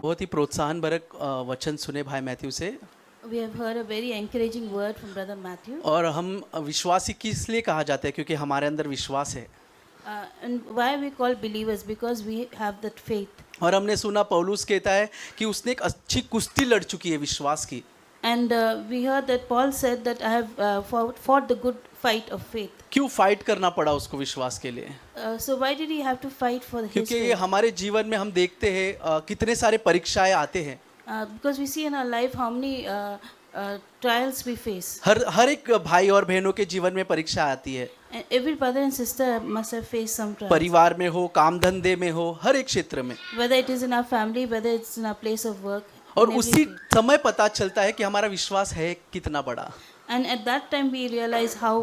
बहुत ही प्रोत्साहन भरक वचन सुने भाई मैथ्यू से। We have heard a very encouraging word from Brother Matthew. और हम विश्वासी किस लिए कहा जाता है, क्योंकि हमारे अंदर विश्वास है। And why we call believers? Because we have that faith. और हमने सुना पौलुस कहता है कि उसने एक अच्छी कुश्ती लड़ चुकी है विश्वास की। And we heard that Paul said that I have fought the good fight of faith. क्यों फाइट करना पड़ा उसको विश्वास के लिए? So why did he have to fight for his क्योंकि faith? हमारे जीवन में हम देखते हैं कितने सारे परीक्षाएं आते हैं। Because we see in our life how many trials we face. हर एक भाई और बहनों के जीवन में परीक्षा आती है। And every brother and sister must have faced some trials. परिवार में हो, काम धंधे में हो, हर एक क्षेत्र में। Whether it is in our family, whether it's in our place of work. और in उसी everything. समय पता चलता है कि हमारा विश्वास है कितना बड़ा। And at that time we realize how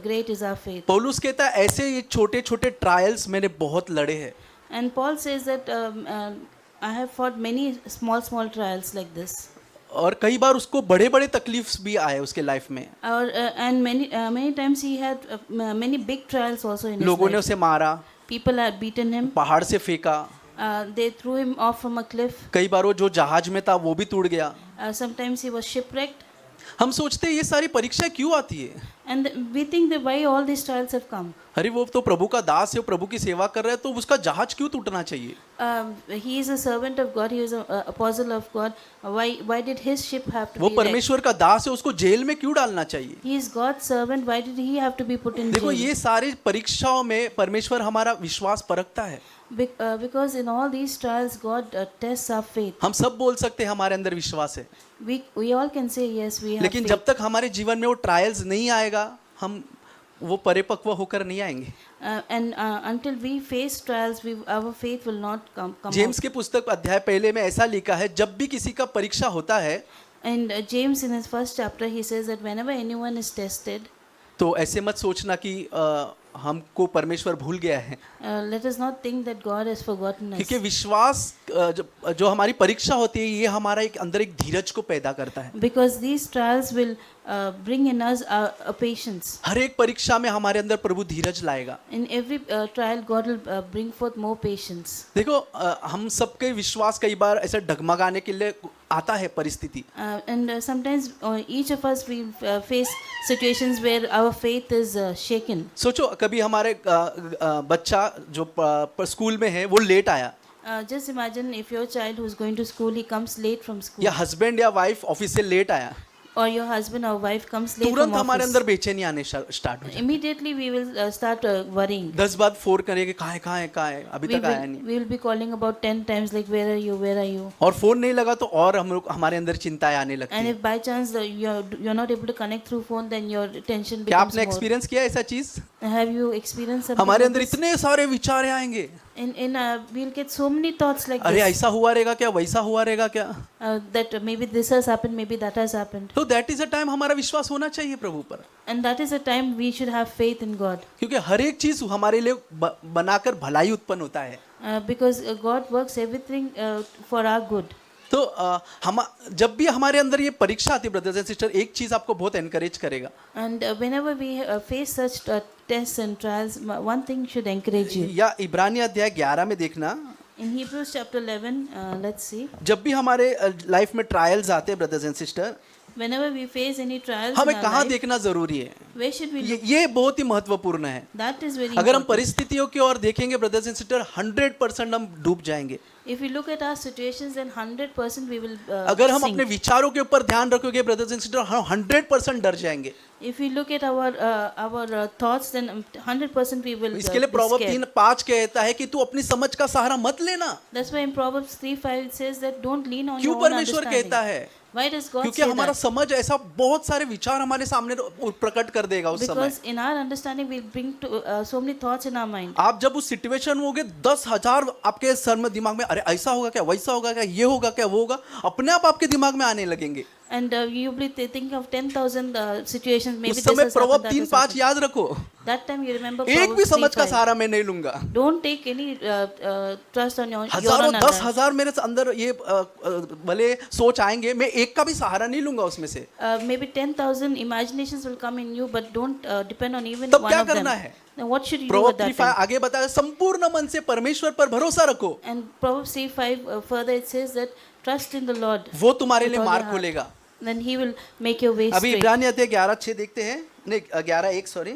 great is our faith. पौलुस कहता है ऐसे ये छोटे छोटे ट्रायल्स मैंने बहुत लड़े हैं। And Paul says that I have fought many small trials like this. और कई बार उसको बड़े बड़े तकलीफ भी आए उसके लाइफ में। And many times he had many big trials also in his लोगों ने life. उसे मारा, People had beaten him. पहाड़ से फेंका, They threw him off from a cliff. कई बार वो जो जहाज में था वो भी टूट गया। Sometimes he was shipwrecked. हम सोचते हैं ये सारी परीक्षा क्यों आती है? And we think that why all these trials have come. अरे वो तो प्रभु का दास है, वो प्रभु की सेवा कर रहा है, तो उसका जहाज क्यों टूटना चाहिए? He is a servant of God. He is an apostle of God. Why did his ship have to वो be wrecked? परमेश्वर का दास है, उसको जेल में क्यों डालना चाहिए? He is God's servant. Why did he have to be put in देखो jail? ये सारी परीक्षाओं में परमेश्वर हमारा विश्वास परखता है। Because in all these trials, God tests our faith. हम सब बोल सकते हैं हमारे अंदर विश्वास है, We all can say yes, we have लेकिन faith. जब तक हमारे जीवन में वो ट्रायल्स नहीं आएगा, हम वो परिपक्व होकर नहीं आएंगे। And until we face trials, our faith will not come James out. के पुस्तक अध्याय पहले में ऐसा लिखा है, जब भी किसी का परीक्षा होता है And James in his first chapter, he says that whenever anyone is tested, तो ऐसे मत सोचना कि हमको परमेश्वर भूल गया है, let us not think that God has forgotten us. क्योंकि विश्वास जो हमारी परीक्षा होती है ये हमारा एक अंदर एक धीरज को पैदा करता है। Because these trials will bring in us a patience. हर एक परीक्षा में हमारे अंदर प्रभु धीरज लाएगा। In every trial, God will bring forth more patience. देखो हम सबके विश्वास कई बार ऐसे डगमगाने के लिए आता है परिस्थिति। And sometimes each of us we face situations where our faith is shaken. सोचो कभी हमारे बच्चा जो स्कूल में है वो लेट आया, Just imagine if your child who's going to school, he comes late from school. या हस्बैंड या वाइफ ऑफिस से लेट आया, Or your husband or wife comes late तुरंत from हमारे office. अंदर बेचैनी आने स्टार्ट हो जाए। Immediately we will start worrying. 10 bar phone करेंगे, कहाँ है अभी तक आया नहीं, We will be calling about 10 times like where are you? और फोन नहीं लगा तो और हम लोग हमारे अंदर चिंताएं आने लगती And है। if by chance you're not able to connect through phone, then your tension क्या becomes आपने more. एक्सपीरियंस किया ऐसा चीज? Have you experienced something हमारे like अंदर this? इतने सारे विचार आएंगे, We'll get so many thoughts like अरे this. ऐसा हुआ रहेगा क्या, वैसा हुआ रहेगा क्या? That maybe this has happened, maybe that has happened. तो दैट इज अ टाइम हमारा विश्वास होना चाहिए प्रभु पर, And that is a time we should have faith in God. क्योंकि हर एक चीज हमारे लिए बनाकर भलाई उत्पन्न होता है। Because God works everything for our good. तो हम जब भी हमारे अंदर ये परीक्षा आती है ब्रदर्स एंड सिस्टर, एक चीज आपको बहुत एनकरेज करेगा। And whenever we face such tests and trials, one thing should encourage you. या इब्रानी अध्याय 11 में देखना, In Hebrews chapter 11, let's see. जब भी हमारे लाइफ में ट्रायल्स आते हैं brothers and sister, Whenever we face any trials in हमें our कहाँ life, देखना जरूरी है? where should we look? ये बहुत ही महत्वपूर्ण है। That is very अगर हम important. परिस्थितियों की ओर देखेंगे ब्रदर्स एंड सिस्टर, 100% हम डूब जाएंगे। If we look at our situations, then 100% we will अगर हम sink. अपने विचारों के ऊपर ध्यान रखोगे ब्रदर्स एंड सिस्टर, हम 100% डर जाएंगे। If we look at our thoughts, then 100% we will इसके लिए be प्रोवर्ब scared. 3:5 कहता है कि तू अपनी समझ का सहारा मत लेना। That's why in Proverbs 3:5 it says that don't lean on क्यों your own परमेश्वर understanding. कहता है? Why does God क्योंकि say हमारा that? समझ ऐसा बहुत सारे विचार हमारे सामने प्रकट कर देगा उस समय। Because in our understanding we'll bring to so many thoughts in our mind. आप जब उस सिचुएशन में होगे, 10,000 आपके सर में दिमाग में, अरे ऐसा होगा क्या, वैसा होगा क्या, ये होगा क्या, वो होगा, अपने आप आपके दिमाग में आने लगेंगे। And you will be thinking of 10,000 situations. Maybe उस this समय has proverb happened, that has 3:5 happened. याद रखो, That time you remember एक भी Proverbs समझ का 3:5. सहारा मैं नहीं लूंगा। Don't take any trust on your हजारों own 10,000 मेरे अंदर ये भले सोच आएंगे, मैं एक का भी सहारा नहीं लूंगा उसमें से। maybe 10,000 imaginations will come in you, but don't depend on even तब one क्या of them. करना है? then what should you do Proverbs at that 3:5 time? आगे बताया संपूर्ण मन से परमेश्वर पर भरोसा रखो, And Proverbs 3:5 further it says that trust in the Lord. वो तुम्हारे with लिए all your मार्ग heart. खोलेगा. Then He will make your way अभी straight. इब्रानी अध्याय 11:6 देखते हैं, नहीं 11:1 सॉरी.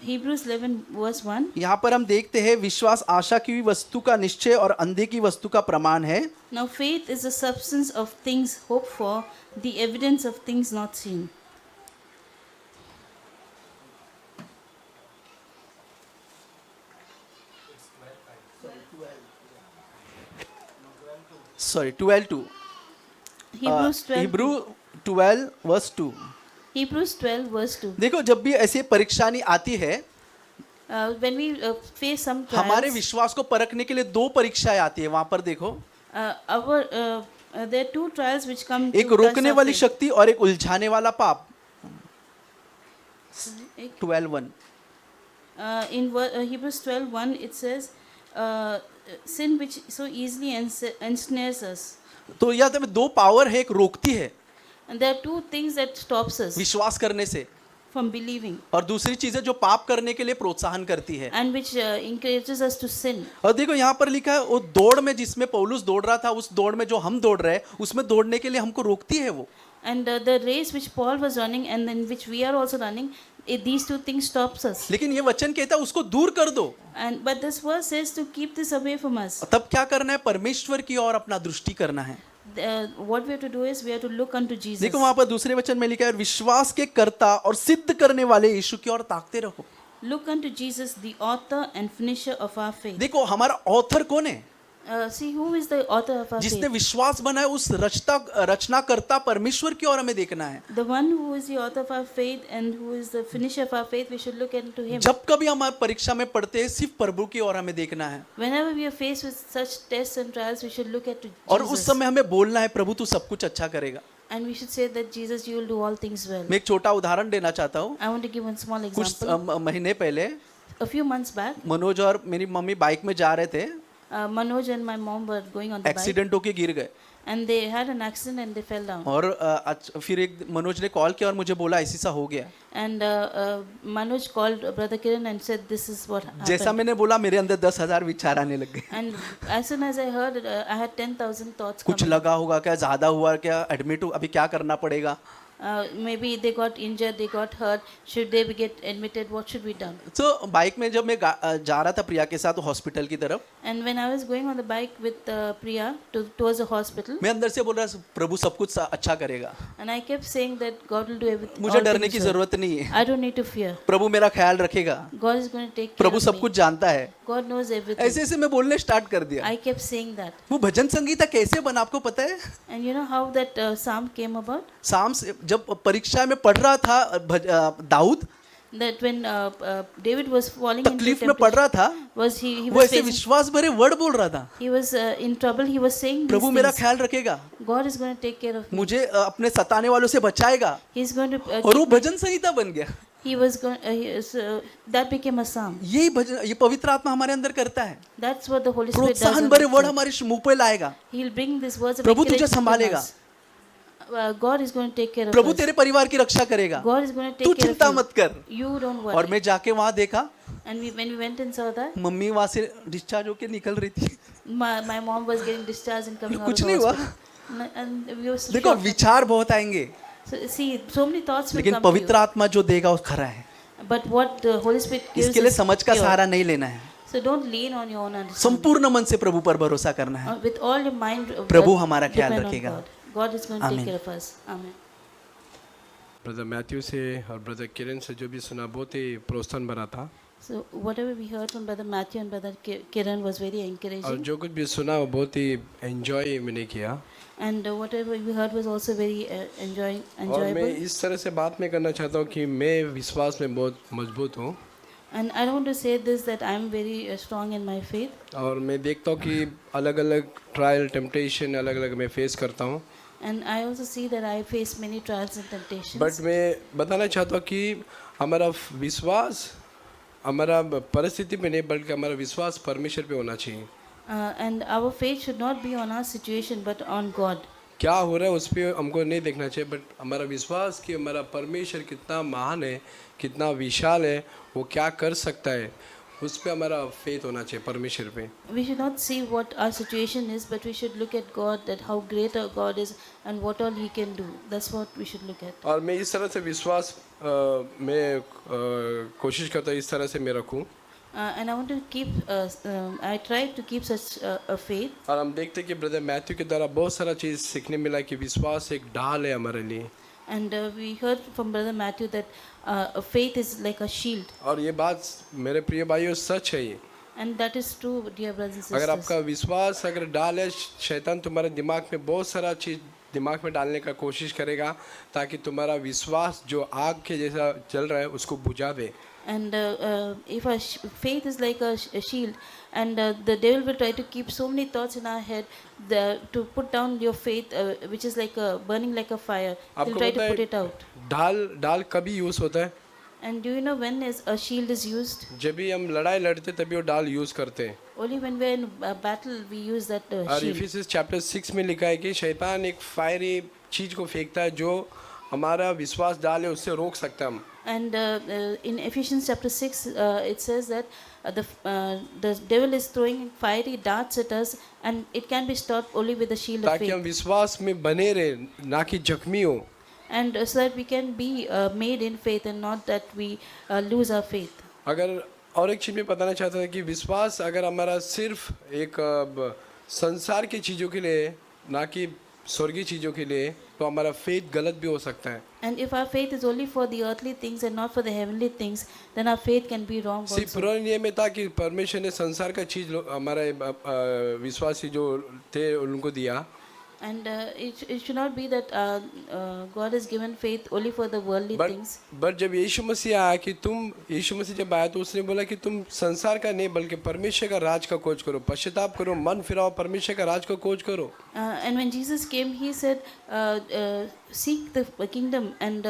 Hebrews 11 verse 1. यहाँ पर हम देखते हैं विश्वास आशा की वस्तु का निश्चय और अंधे की वस्तु का प्रमाण है. Now faith is the substance of things hoped for, the evidence of things not seen. Sorry 12:2. Hebrews 12. Hebrew 12 verse 2. Hebrews 12 verse 2. देखो जब भी ऐसी परीक्षानी आती है, When we face some हमारे trials, विश्वास को परखने के लिए दो परीक्षाएं आती है. वहां पर देखो, there are two trials which come to एक test रोकने our वाली faith. शक्ति और एक उलझाने वाला पाप. एक- 12:1. in Hebrews 12:1 it says, sin which so easily ensnares us. तो यह तो दो पावर है, एक रोकती है And there are two things that stops us विश्वास करने से, from believing, और दूसरी चीज है जो पाप करने के लिए प्रोत्साहन करती है. and which encourages us to sin. और देखो यहाँ पर लिखा है वो दौड़ में जिसमें पौलुस दौड़ रहा था, उस दौड़ में जो हम दौड़ रहे हैं उसमें दौड़ने के लिए हमको रोकती है वो. And the race which Paul was running and in which we are also running, these two things stops us. लेकिन ये वचन कहता है उसको दूर कर दो. And but this verse says to keep this away from us. तब क्या करना है? परमेश्वर की ओर अपना दृष्टि करना है. What we have to do is we have to look unto Jesus. देखो वहां पर दूसरे वचन में लिखा है विश्वास के कर्ता और सिद्ध करने वाले यीशु की ओर ताकते रहो. Look unto Jesus, the author and finisher of our faith. देखो हमारा ऑथर कौन है? See who is the author of our जिसने faith. विश्वास बनाया उस रचना करता परमेश्वर की ओर हमें देखना है. The one who is the author of our faith and who is the finisher of our faith, we should look into him. जब कभी हम परीक्षा में पढ़ते हैं सिर्फ प्रभु की ओर हमें देखना है. Whenever we are faced with such tests and trials, we should look at और उस Jesus. समय हमें बोलना है प्रभु तू सब कुछ अच्छा करेगा. And we should say that Jesus, you will do all things well. मैं एक छोटा उदाहरण देना चाहता हूँ. I want to give one small कुछ example. महीने पहले A few months back, Manoj और मेरी मम्मी बाइक में जा रहे थे, Manoj and my mom were going on the bike, accident होके गिर गए. and they had an accident and they fell down. और फिर एक मनोज ने कॉल किया और मुझे बोला ऐसा सा हो गया. And Manoj called Brother Kiran and said, "This is what जैसा happened." मैंने बोला मेरे अंदर 10,000 विचार आने लग गए. And as soon as I heard it, I had 10,000 thoughts कुछ coming. लगा होगा क्या, ज्यादा हुआ क्या, एडमिट हो, अभी क्या करना पड़ेगा. Maybe they got injured, they got hurt. Should they get admitted? What should be done? तो बाइक में जब मैं जा रहा था प्रिया के साथ हॉस्पिटल की तरफ, And when I was going on the bike with Priya towards the hospital, मैं अंदर से बोल रहा प्रभु सब कुछ अच्छा करेगा, and I kept saying that God will do everything. मुझे all डरने things की well. जरूरत नहीं है. I don't need to fear. प्रभु मेरा ख्याल रखेगा, God is going to take care Prabhu of सब me. कुछ जानता है. God knows everything. ऐसे ऐसे मैं बोलने स्टार्ट कर दिया. I kept saying that. वो भजन संगीता कैसे बना आपको पता है? And you know how that psalm came about? शाम से जब परीक्षा में पढ़ रहा था Dawood, That when David was falling into तकलीफ में पढ़ temptation, रहा था, he वो was ऐसे facing, विश्वास भरे वर्ड बोल रहा था, he was in trouble. He was saying these प्रभु मेरा things. ख्याल रखेगा, God is going to take care of me. मुझे अपने सताने वालों से बचाएगा. He's going to. और वो भजन संहिता बन गया. He was going. That became a psalm. यही भजन, ये पवित्र आत्मा हमारे अंदर करता है. That's what the Holy Spirit does. प्रोत्साहन in भरे us. वर्ड हमारे मुंह पे लाएगा. He'll bring these words of प्रभु तुझे encouragement to संभालेगा. us. God is going to take care of Prabhu us. तेरे परिवार की रक्षा करेगा. God is going to तू take care of चिंता you. मत कर. You don't और worry. मैं जाके वहां देखा, And when we went and saw that, mummy वहां से डिस्चार्ज होके निकल रही थी. my mom was getting discharged and coming out of कुछ the नहीं हुआ. hospital. And we were so देखो shocked. विचार बहुत आएंगे, So, see, so many thoughts will लेकिन come to पवित्र you. आत्मा जो देगा वो खरा है. But what the Holy Spirit gives इसके लिए is समझ का pure. सहारा नहीं लेना है. So don't lean on your own understanding. संपूर्ण मन से प्रभु पर भरोसा करना है. With all your mind, प्रभु हमारा ख्याल depend on रखेगा. God. God is going to take Amen. care of us. Amen. Brother Matthew से और ब्रदर किरण से जो भी सुना बहुत ही प्रोत्साहन भरा था. So whatever we heard from Brother Matthew and Brother Kiran was very और encouraging. जो कुछ भी सुना वो बहुत ही एंजॉय मैंने किया. And whatever we heard was also very और मैं enjoyable. इस तरह से बात मैं करना चाहता हूँ कि मैं विश्वास में बहुत मजबूत हूँ. And I don't want to say this that I am very strong in my faith. और मैं देखता हूँ कि अलग अलग ट्रायल टेम्पटेशन अलग अलग मैं फेस करता हूँ. And I also see that I face many trials and temptations. But मैं बताना चाहता हूँ कि हमारा विश्वास हमारा परिस्थिति पे नहीं बल्कि हमारा विश्वास परमेश्वर पे होना चाहिए. And our faith should not be on our situation but on God. क्या हो रहा है उस पर हमको नहीं देखना चाहिए, बट हमारा विश्वास कि हमारा परमेश्वर कितना महान है, कितना विशाल है, वो क्या कर सकता है, उस पे हमारा फेथ होना चाहिए, परमेश्वर पे। We should not see what our situation is, but we should look at God, that how great our God is and what all He can do. That's what we should look at. और मैं इस तरह से विश्वास मैं कोशिश करता हूँ इस तरह से मैं रखूँ। And I want to keep, I try to keep such a faith. और हम देखते हैं कि ब्रदर मैथ्यू के द्वारा बहुत सारा चीज़ सीखने मिला कि विश्वास एक ढाल है हमारे लिए। And we heard from Brother Matthew that a faith is like a shield. और ये बात मेरे प्रिय भाइयों सच है ये। And that is true, dear brothers and अगर sisters. आपका विश्वास अगर डाल है, शैतान तुम्हारे दिमाग में बहुत सारा चीज़ दिमाग में डालने का कोशिश करेगा ताकि तुम्हारा विश्वास जो आग के जैसा चल रहा है उसको बुझा दे। And if our faith is like a shield, and the devil will try to keep so many thoughts in our head to put down your faith, which is like burning like a fire. He'll आपको try पता to put है it out. ढाल कभी use होता है? And do you know when is a shield is used? जब भी हम लड़ाई लड़ते तभी वो ढाल यूज़ करते हैं। Only when we're in a battle we use that और shield. इफिसियंस चैप्टर 6 में लिखा है कि शैतान एक फायरी चीज़ को फेंकता है जो हमारा विश्वास डाल है उससे रोक सकता है हम। And in Ephesians chapter 6, it says that the devil is throwing fiery darts at us, and it can be stopped only with the shield of ताकि हम faith. विश्वास में बने रहे, ना कि जख्मी हो। And so that we can be made in faith and not that we lose our faith. अगर और एक चीज़ मैं बताना चाहता था कि विश्वास अगर हमारा सिर्फ एक संसार की चीज़ों के लिए ना कि स्वर्गीय चीज़ों के लिए, तो हमारा फेथ गलत भी हो सकता है। And if our faith is only for the earthly things and not for the heavenly things, then our faith can be wrong सिर्फ also. पुराने नियम में था कि परमेश्वर ने संसार का चीज़ हमारे विश्वासी जो थे उनको दिया। And it should not be that God has given faith only for the worldly things. But जब यीशु मसीह आया कि यीशु मसीह जब आया तो उसने बोला कि तुम संसार का नहीं बल्कि परमेश्वर का राज का खोज करो, पश्चाताप करो, मन फिराओ, परमेश्वर का राज का खोज करो। And when Jesus came, He said, seek the kingdom and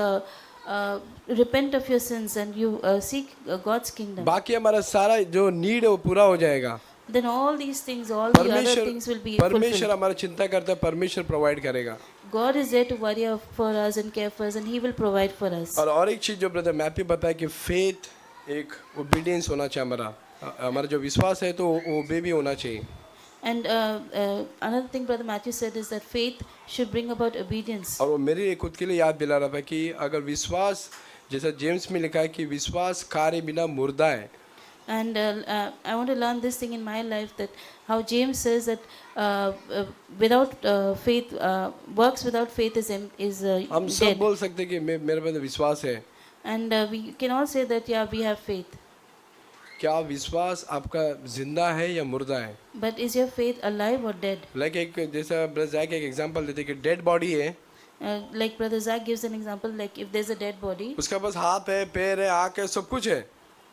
repent of your sins, and you seek God's kingdom. बाकी हमारा सारा जो नीड है वो पूरा हो जाएगा। Then all these things, all the other things will be परमेश्वर fulfilled. हमारा चिंता करता है, परमेश्वर प्रोवाइड करेगा। God is there to worry for us and care for us, and He will provide for us. और एक चीज़ जो ब्रदर मैथ्यू बताया कि फेथ एक ओबीडियंस होना चाहिए हमारा जो विश्वास है तो ओबे भी होना चाहिए। And another thing Brother Matthew said is that faith should bring about obedience. और वो मेरे खुद के लिए याद दिला रहा था कि अगर विश्वास जैसा जेम्स में लिखा है कि विश्वास कार्य बिना मुर्दा है। And I want to learn this thing in my life, that how James says that without faith, works without faith is हम सब dead. बोल सकते हैं कि मेरे पास विश्वास है। And we can all say that yeah, we have faith. क्या विश्वास आपका जिंदा है या मुर्दा है? But is your faith alive or dead? Like एक जैसा ब्रदर जैक एक एग्जांपल देते कि डेड बॉडी है, Like Brother Zach gives an example, like if there's a dead body, उसका पास हाथ है, पैर है, आँख है, सब कुछ है,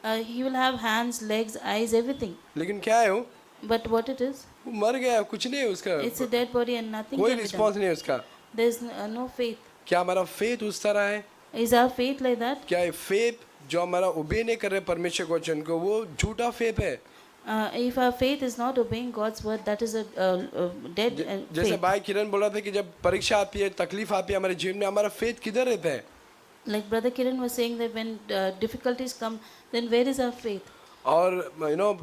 he will have hands, legs, eyes, everything. लेकिन क्या है वो? But what it is? वो मर गया, कुछ नहीं है उसका, It's a dead body and nothing कोई can be done. रिस्पॉन्स नहीं है उसका। There's no faith. क्या हमारा फेथ उस तरह है? Is our faith like that? क्या ये फेथ जो हमारा ओबे नहीं कर रहे परमेश्वर के वचन को, वो झूठा फेथ है? If our faith is not obeying God's word, that is a dead जैसे faith. भाई किरण बोल रहा था कि जब परीक्षा आती है, तकलीफ आती है हमारे जीवन में, हमारा फेथ किधर रहता है? Like Brother Kiran was saying that when difficulties come, then where is our faith? और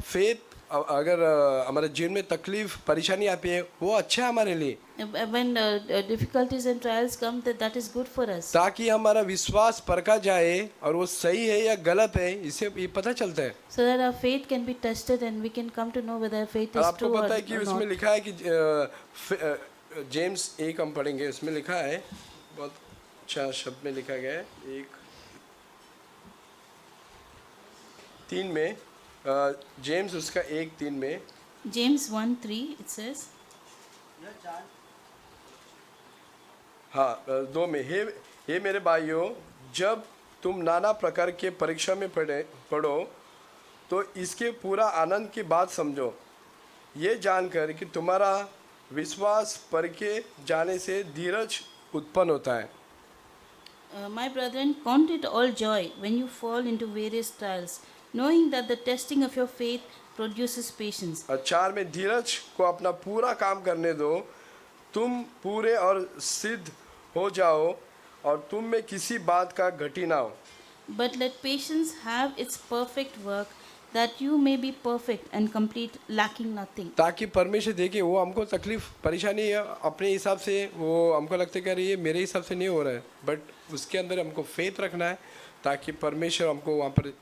फेथ अगर हमारे जीवन में तकलीफ परेशानी आती है वो अच्छा है हमारे लिए, When difficulties and trials come, that is good for us. ताकि हमारा विश्वास परखा जाए और वो सही है या गलत है, इससे ये पता चलता है। So that our faith can be tested and we can come to know whether our faith और is आपको true पता है कि or उसमें not. लिखा है कि जेम्स 1 हम पढ़ेंगे, उसमें लिखा है, बहुत अच्छा शब्द में लिखा गया है, 1:3 में, जेम्स उसका 1:3 में, James 1:3 it says, हाँ 2 में, हे मेरे भाइयों, जब तुम नाना प्रकार के परीक्षा में पढ़ो तो इसके पूरा आनंद की बात समझो, ये जानकर कि तुम्हारा विश्वास परखे जाने से धीरज उत्पन्न होता है। My brethren, count it all joy when you fall into various trials, knowing that the testing of your faith produces patience. और 4 में, धीरज को अपना पूरा काम करने दो, तुम पूरे और सिद्ध हो जाओ और तुम में किसी बात का घटी ना हो। But let patience have its perfect work, that you may be perfect and complete, lacking nothing. ताकि परमेश्वर देखे वो हमको तकलीफ परेशानी अपने हिसाब से वो हमको लगता है कि अरे ये मेरे हिसाब से नहीं हो रहा है, बट उसके अंदर हमको फेथ रखना है ताकि परमेश्वर हमको वहाँ पर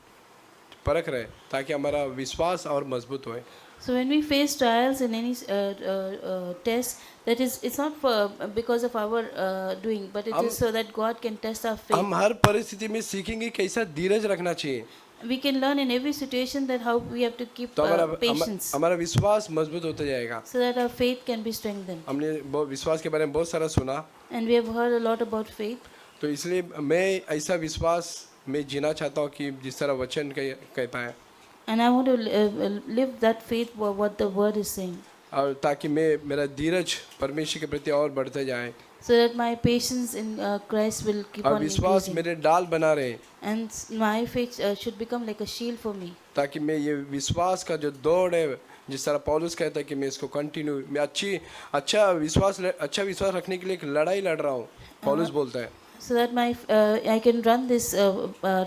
परख रहे, ताकि हमारा विश्वास और मजबूत होए. So when we face trials in any test, that is, it's not for, because of our doing, but it is so that God can test our faith. हम हर परिस्थिति में सीखेंगे कैसा धीरज रखना चाहिए, We can learn in every situation that how we have to keep तो patience, हमारा विश्वास मजबूत होता जाएगा. so that our faith can be strengthened. हमने विश्वास के बारे में बहुत सारा सुना, And we have heard a lot about faith. तो इसलिए मैं ऐसा विश्वास में जीना चाहता हूँ कि जिस तरह वचन कहता है, And I want to live that faith what the word is saying, और ताकि मेरा धीरज परमेश्वर के प्रति और बढ़ते जाए, so that my patience in Christ will keep और on विश्वास increasing. मेरे डाल बना रहे, And my faith should become like a shield for me. ताकि मैं ये विश्वास का जो दौड़ है, जिस तरह पौलुस कहता है कि मैं इसको कंटिन्यू, मैं अच्छा विश्वास रखने के लिए एक लड़ाई लड़ रहा हूँ, पौलुस बोलता है. So that I can run this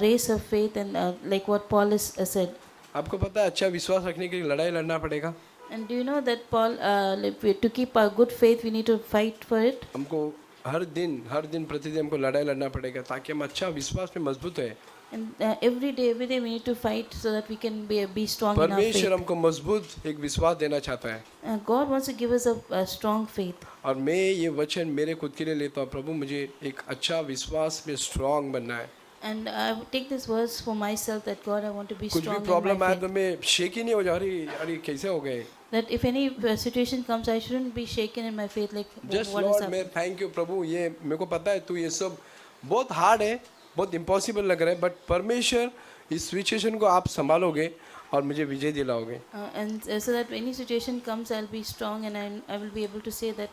race of faith, and like what Paul has said. आपको पता है अच्छा विश्वास रखने के लिए लड़ाई लड़ना पड़ेगा. And do you know that Paul, to keep our good faith, we need to fight for it. हमको हर दिन प्रतिदिन हमको लड़ाई लड़ना पड़ेगा ताकि हम अच्छा विश्वास में मजबूत है. And every day we need to fight so that we can be strong in our परमेश्वर faith. हमको मजबूत एक विश्वास देना चाहता है, God wants to give us a strong faith. और मैं ये वचन मेरे खुद के लिए लेता हूँ. प्रभु मुझे एक अच्छा विश्वास में स्ट्रांग बनना है. And I take this verse for myself, that God, I want to be कुछ strong भी in प्रॉब्लम my आया faith. तो मैं शेक ही नहीं हो जा रही, अरे कैसे हो गए. That if any situation comes, I shouldn't be shaken in my faith, like just what has Lord, happened. मैं थैंक यू प्रभु, ये मेरे को पता है तू ये सब बहुत हार्ड है, बहुत इम्पॉसिबल लग रहा है, बट परमेश्वर इस सिचुएशन को आप संभालोगे और मुझे विजय दिलाओगे. And so that any situation comes, I'll be strong, and I will be able to say that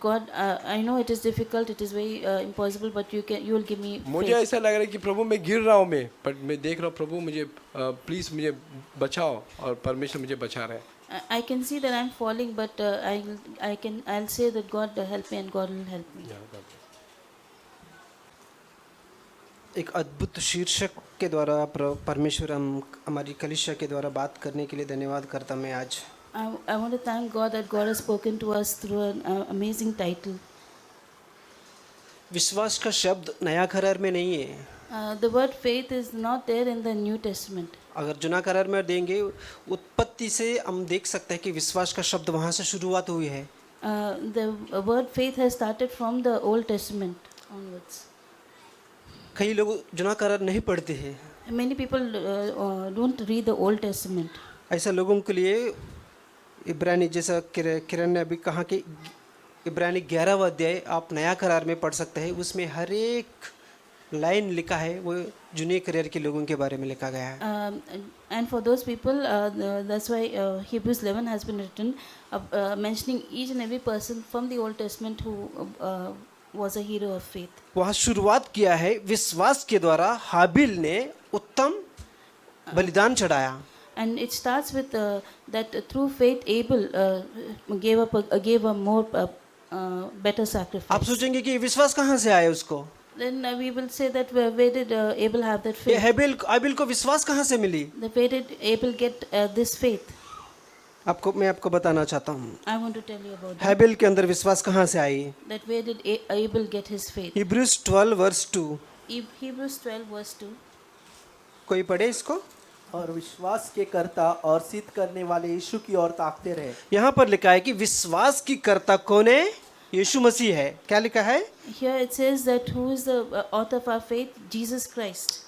God, I know it is difficult, it is very impossible, but you will give me मुझे faith. ऐसा लग रहा है कि प्रभु मैं गिर रहा हूँ मैं, बट मैं देख रहा हूँ प्रभु मुझे प्लीज़ मुझे बचाओ, और परमेश्वर मुझे बचा रहे हैं. I can see that I'm falling, but I'll say that God help me, and God will help me. एक अद्भुत शीर्षक के द्वारा परमेश्वर हमारी कलीसिया के द्वारा बात करने के लिए धन्यवाद करता मैं आज. I want to thank God that God has spoken to us through an amazing title. विश्वास का शब्द नया करार में नहीं है. The word faith is not there in the New Testament. अगर जुना करार में देंगे, उत्पत्ति से हम देख सकते हैं कि विश्वास का शब्द वहाँ से शुरुआत हुई है. The word faith has started from the Old Testament onwards. कई लोग जुना करार नहीं पढ़ते हैं. Many people don't read the Old Testament. ऐसा लोगों के लिए इब्रानी, जैसा किरण ने अभी कहा कि इब्रानी 11वां अध्याय आप नया करार में पढ़ सकते हैं. उसमें हर एक लाइन लिखा है वो जुने करार के लोगों के बारे में लिखा गया है. And for those people, that's why Hebrews 11 has been written, mentioning each and every person from the Old Testament who was a hero of faith. वहाँ शुरुआत किया है विश्वास के द्वारा हाबिल ने उत्तम बलिदान चढ़ाया. And it starts with that through faith Abel gave a more better sacrifice. आप सोचेंगे कि विश्वास कहाँ से आया उसको. Then we will say that where did Abel have that ये faith? हाबिल को विश्वास कहाँ से मिली. Where did Abel get this faith? मैं आपको बताना चाहता हूँ. I want to tell you about that. हाबिल के अंदर विश्वास कहाँ से आई. That where did Abel get his faith? Hebrews 12 verse 2. Hebrews 12 verse 2. कोई पढ़े इसको. और विश्वास के कर्ता और सिद्ध करने वाले यीशु की ओर ताकते रहे. यहाँ पर लिखा है कि विश्वास की कर्ता कौन है. यीशु मसीह है. क्या लिखा है. Here it says that who is the author of our faith? Jesus Christ.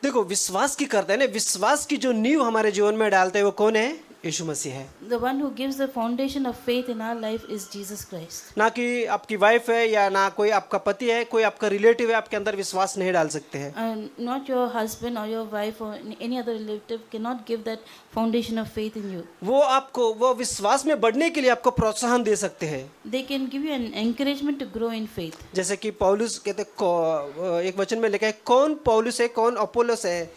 देखो विश्वास की कर्ता है ना, विश्वास की जो नींव हमारे जीवन में डालते हैं वो कौन है. यीशु मसीह है. The one who gives the foundation of faith in our life is Jesus Christ. ना कि आपकी वाइफ है या ना कोई आपका पति है, कोई आपका रिलेटिव है, आपके अंदर विश्वास नहीं डाल सकते हैं. And not your husband or your wife or any other relative cannot give that foundation of faith in you. वो आपको वो विश्वास में बढ़ने के लिए आपको प्रोत्साहन दे सकते हैं. They can give you an encouragement to grow in faith. जैसे कि पौलुस कहते एक वचन में लिखा है, कौन पौलुस है, कौन अपोलोस है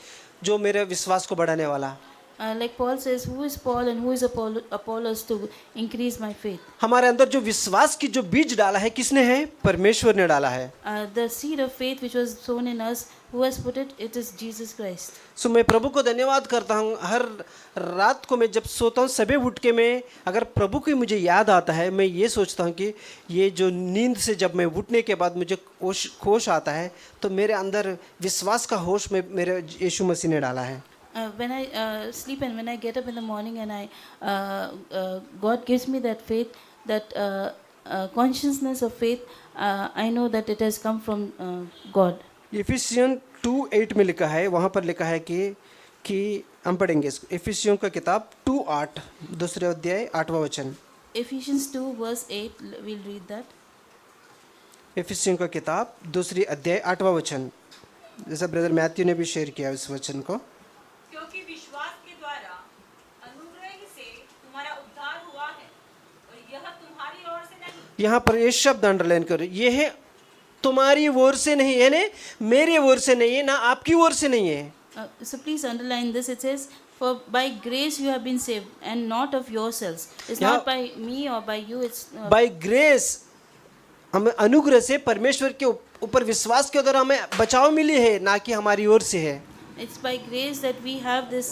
जो मेरे विश्वास को बढ़ाने वाला. Like Paul says, who is Paul and who is Apollos to increase my faith? हमारे अंदर जो विश्वास की जो बीज डाला है किसने है? परमेश्वर ने डाला है। The seed of faith which was sown in us, who has put it? It is Jesus Christ. सो मैं प्रभु को धन्यवाद करता हूँ। हर रात को मैं जब सोता हूँ सबे उठ के मैं अगर प्रभु की मुझे याद आता है, मैं ये सोचता हूँ कि ये जो नींद से जब मैं उठने के बाद मुझे होश आता है तो मेरे अंदर विश्वास का होश में मेरे यीशु मसीह ने डाला है। When I sleep and when I get up in the morning and God gives me that faith, that consciousness of faith, I know that it has come from God. Ephesian 2:8 में लिखा है, वहाँ पर लिखा है कि हम पढ़ेंगे इसको। इफिसियों का किताब 2:8 दूसरे अध्याय 8वां वचन। Ephesians 2 verse 8, we'll read that. इफिसियों का किताब दूसरी अध्याय 8वां वचन, जैसा ब्रदर मैथ्यू ने भी शेयर किया इस वचन को। क्योंकि विश्वास के द्वारा अनुग्रह से तुम्हारा उद्धार हुआ है और यह तुम्हारी ओर से नहीं। यहाँ पर ये शब्द अंडरलाइन करो, ये है तुम्हारी ओर से नहीं, यानी मेरे ओर से नहीं है, ना आपकी ओर से नहीं है। So please underline this. It says, "For by grace you have been saved, and not of yourselves." It's Yeah. not by me or by you. It's by grace, हमें अनुग्रह से परमेश्वर के ऊपर विश्वास के द्वारा हमें बचाव मिली है, ना कि हमारी ओर से है। it's by grace that we have this.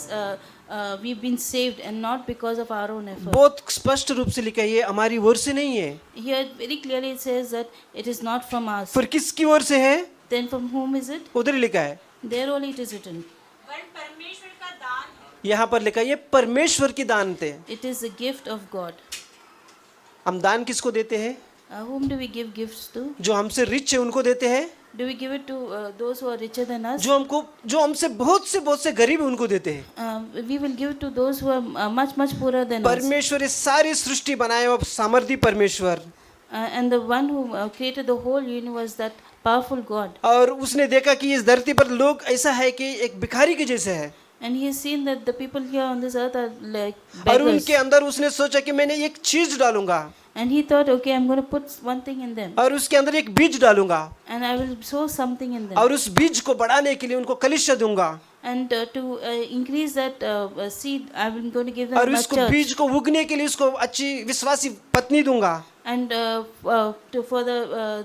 We've been saved, and not because of our own effort. बहुत स्पष्ट रूप से लिखा है ये हमारी ओर से नहीं है। Here very clearly it says that it is not from us. फिर किसकी ओर से है? Then from whom is it? उधर ही लिखा है, There only it is written. वरन परमेश्वर का दान है। यहाँ पर लिखा है ये परमेश्वर की दान थे। It is a gift of God. हम दान किसको देते हैं? Whom do we give gifts to? जो हमसे रिच है उनको देते हैं। Do we give it to those who are richer than us? जो हमसे बहुत से गरीब है उनको देते हैं। We will give it to those who are much poorer than us. परमेश्वर ये सारी सृष्टि बनाए हुआ सामर्थी परमेश्वर, And the one who created the whole universe, that powerful God. और उसने देखा कि इस धरती पर लोग ऐसा है कि एक भिखारी के जैसे है, And he has seen that the people here on this earth are like और beggars. उनके अंदर उसने सोचा कि मैंने एक चीज डालूंगा And he thought, okay, I'm going to put one thing in them. और उसके अंदर एक बीज डालूंगा And I will sow something in them. और उस बीज को बढ़ाने के लिए उनको कलिशा दूंगा And to increase that seed, I'm going to give them और a उसको church. बीज को उगने के लिए उसको अच्छी विश्वासी पत्नी दूंगा And for the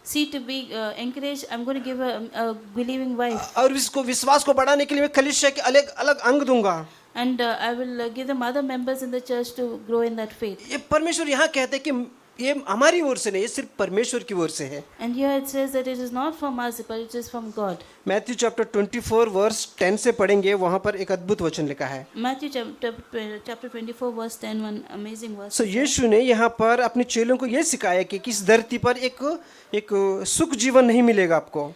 seed to be encouraged, I'm going to give a believing wife. और इसको विश्वास को बढ़ाने के लिए मैं कलिशा के अलग अलग अंग दूंगा। And I will give them other members in the church to grow in that faith. ये परमेश्वर यहाँ कहते हैं कि ये हमारी ओर से नहीं, ये सिर्फ परमेश्वर की ओर से है। And here it says that it is not from us, but it is from God. Matthew chapter 24 verse 10 से पढ़ेंगे, वहाँ पर एक अद्भुत वचन लिखा है। Matthew chapter 24 verse 10, one amazing verse. सो यीशु ने यहाँ पर अपने चेलों को ये सिखाया कि इस धरती पर एक सुख जीवन नहीं मिलेगा आपको।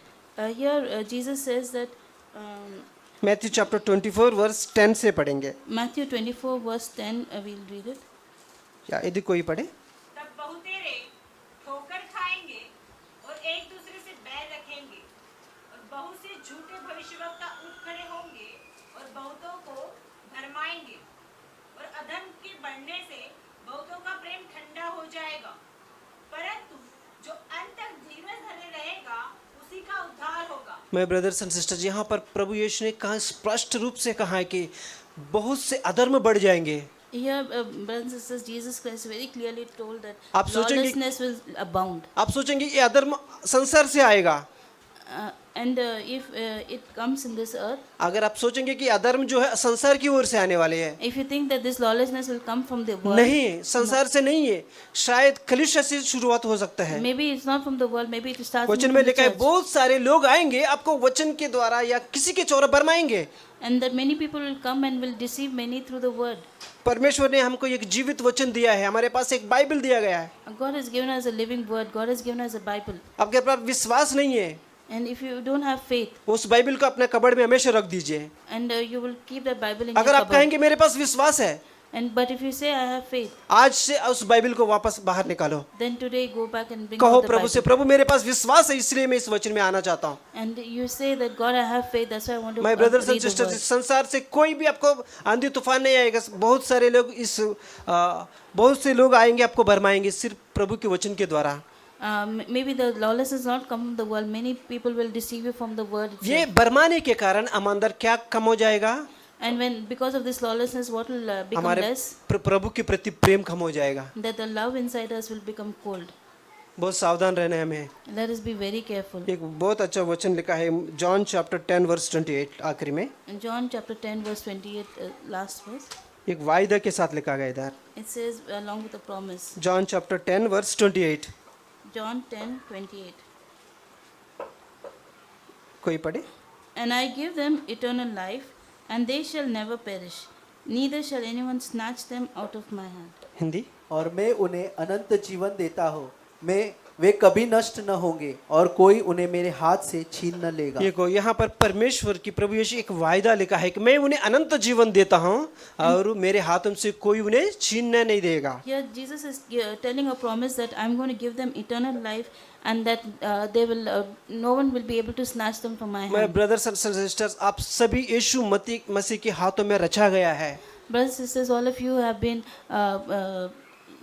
Here Jesus says that Matthew chapter 24 verse 10 से पढ़ेंगे, Matthew 24 verse 10, we'll read it. या यदि कोई पढ़े। तब बहुतेरे ठोकर खाएंगे और एक दूसरे से बैर रखेंगे और बहुत से झूठे भविष्यवक्ता उठ खड़े होंगे और बहुतों को भरमाएंगे और अधर्म के बढ़ने से बहुतों का प्रेम ठंडा हो जाएगा, परंतु जो अंत तक धीरज धरे रहेगा उसी का उद्धार होगा। मैं ब्रदर्स एंड सिस्टर्स, यहाँ पर प्रभु यीशु ने कहा, स्पष्ट रूप से कहा है कि बहुत से अधर्म बढ़ जाएंगे। Here, brothers and sisters, Jesus Christ very clearly told that आप सोचेंगे- lawlessness will abound. आप सोचेंगे ये अधर्म संसार से आएगा, And if it comes in this earth, अगर आप सोचेंगे कि अधर्म जो है संसार की ओर से आने वाले हैं, if you think that this lawlessness will come from the world, नहीं, संसार से नहीं है, शायद कलीसिया से शुरुआत हो सकता है। maybe it's not from the world, maybe it starts वचन from में the लिखा है church. बहुत सारे लोग आएंगे आपको वचन के द्वारा या किसी के Chaura भरमाएंगे। And that many people will come and will deceive many through the word. परमेश्वर ने हमको एक जीवित वचन दिया है, हमारे पास एक बाइबल दिया गया है। God has given us a living word. God has given us a Bible. आपके पास विश्वास नहीं है, And if you don't have faith, उस बाइबल को अपने कबड़ में हमेशा रख दीजिए। and you will keep that Bible in अगर your आप cupboard. कहेंगे मेरे पास विश्वास है, And but if you say I have faith, आज से उस बाइबल को वापस बाहर निकालो, then today go back and bring कहो out the प्रभु से, Bible. प्रभु मेरे पास विश्वास है इसलिए मैं इस वचन में आना चाहता हूँ। And you say that God, I have faith. That's why I want to my brothers and read the sisters, word. संसार से कोई भी आपको आंधी तूफान नहीं आएगा। बहुत सारे लोग बहुत से लोग आएंगे आपको भरमाएंगे सिर्फ प्रभु के वचन के द्वारा। Maybe the lawlessness not come from the world. Many people will deceive you from the word ये itself. भरमाने के कारण हम अंदर क्या कम हो जाएगा? And when because of this lawlessness, what will become हमारे less? प्रभु के प्रति प्रेम कम हो जाएगा। That the love inside us will become cold. बहुत सावधान रहना है हमें। Let us be very careful. एक बहुत अच्छा वचन लिखा है जॉन चैप्टर 10 वर्स 28 आखिरी में, In John chapter 10 verse 28, last verse, एक वायदा के साथ लिखा गया इधर। it says along with a promise. John chapter 10 verse 28, John 10:28. कोई पढ़े? And I give them eternal life, and they shall never perish, neither shall anyone snatch them out of my hand. Hindi? और मैं उन्हें अनंत जीवन देता हूँ, वे कभी नष्ट न होंगे और कोई उन्हें मेरे हाथ से छीन न लेगा। देखो यहाँ पर परमेश्वर की प्रभु यीशु एक वायदा लिखा है कि मैं उन्हें अनंत जीवन देता हूँ और मेरे हाथों से कोई उन्हें छीनने नहीं देगा। Here Jesus is telling a promise that I'm going to give them eternal life, and that they will no one will be able to snatch them from my मैं hand. ब्रदर्स एंड सिस्टर्स, आप सभी यीशु मसीह के हाथों में रचा गया है Brothers and sisters, all of you have been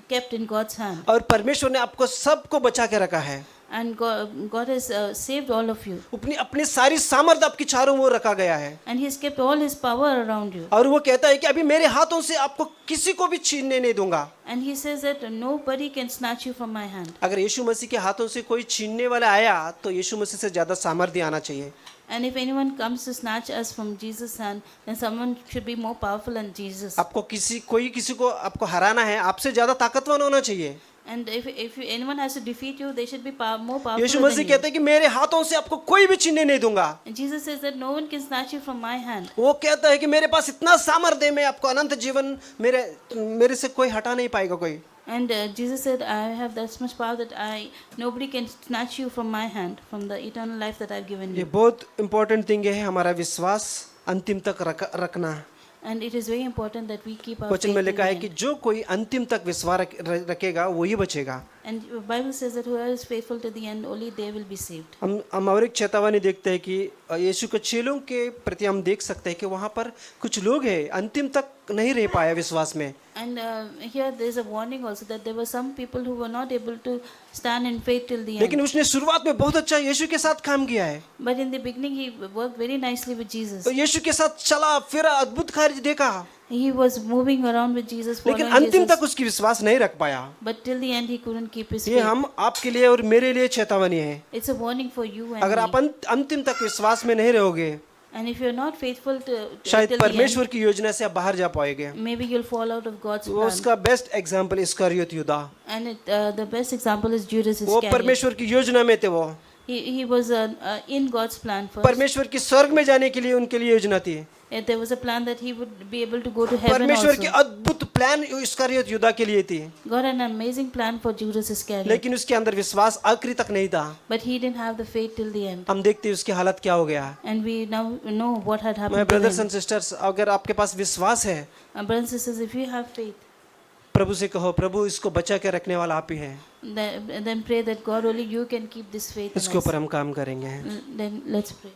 kept in God's hand, और परमेश्वर ने आपको सबको बचा के रखा है। and God has saved all of you, अपनी सारी सामर्थ आपकी चारों ओर रखा गया है and He has kept all His power around you. और वो कहता है कि अभी मेरे हाथों से आपको किसी को भी छीनने नहीं दूंगा। And He says that nobody can snatch you from my hand. अगर यीशु मसीह के हाथों से कोई छीनने वाला आया तो यीशु मसीह से ज्यादा सामर्थ्य आना चाहिए। And if anyone comes to snatch us from Jesus' hand, then someone should be more powerful than Jesus. आपको कोई किसी को आपको हराना है, आपसे ज्यादा ताकतवर होना चाहिए। And if anyone has to defeat you, they should be more powerful Yeshu than Masih you. कहते हैं कि मेरे हाथों से आपको कोई भी छीनने नहीं दूंगा। And Jesus says that no one can snatch you from my hand. वो कहता है कि मेरे पास इतना सामर्थ्य है, मैं आपको अनंत जीवन मेरे से कोई हटा नहीं पाएगा कोई। And Jesus said, I have that much power that nobody can snatch you from my hand, from the eternal life that I've given ये you. बहुत इंपॉर्टेंट थिंग है हमारा विश्वास अंतिम तक रखना। And it is very important that we keep our वचन faith में till the लिखा है end. कि जो कोई अंतिम तक विश्वास रखेगा वही बचेगा। And the Bible says that whoever is faithful to the end, only they will be saved. हम और एक चेतावनी देखते हैं कि यीशु के चेलों के प्रति हम देख सकते हैं कि वहाँ पर कुछ लोग हैं अंतिम तक नहीं रह पाया विश्वास में। And here there is a warning also that there were some people who were not able to stand in faith till the end. लेकिन उसने शुरुआत में बहुत अच्छा यीशु के साथ काम किया है, But in the beginning, he worked very nicely with Jesus. तो यीशु के साथ चला फिरा, अद्भुत कार्य देखा, He was moving around with Jesus, लेकिन following अंतिम Jesus. तक उसकी विश्वास नहीं रख पाया। But till the end, he couldn't keep his ये faith. हम आपके लिए और मेरे लिए चेतावनी है। It's a warning for you and अगर me. आप अंतिम तक विश्वास में नहीं रहोगे, And if you're not faithful to शायद till the end, परमेश्वर की योजना से आप बाहर जा पाएंगे। maybe you'll fall out of God's वो plan. उसका बेस्ट एग्जाम्पल इस्करियोत यूदा, And the best example is Judas वो Iscariot. परमेश्वर की योजना में थे। वो He was in God's plan first. परमेश्वर की स्वर्ग में जाने के लिए उनके लिए योजना थी। There was a plan that he would be able to go to heaven परमेश्वर की also. अद्भुत प्लान इस्करियोत यूदा के लिए थी, God had an amazing plan for Judas Iscariot. लेकिन उसके अंदर विश्वास आखिरी तक नहीं था। But he didn't have the faith till the end. हम देखते हैं उसकी हालत क्या हो गया। And we now know what had मैं happened to brothers him. And sisters, अगर आपके पास विश्वास है, Brothers and sisters, if you have faith, प्रभु से कहो, प्रभु इसको बचा के रखने वाला आप ही है, then pray that God, only you can keep this faith in इसके us. ऊपर हम काम करेंगे। Then let's pray.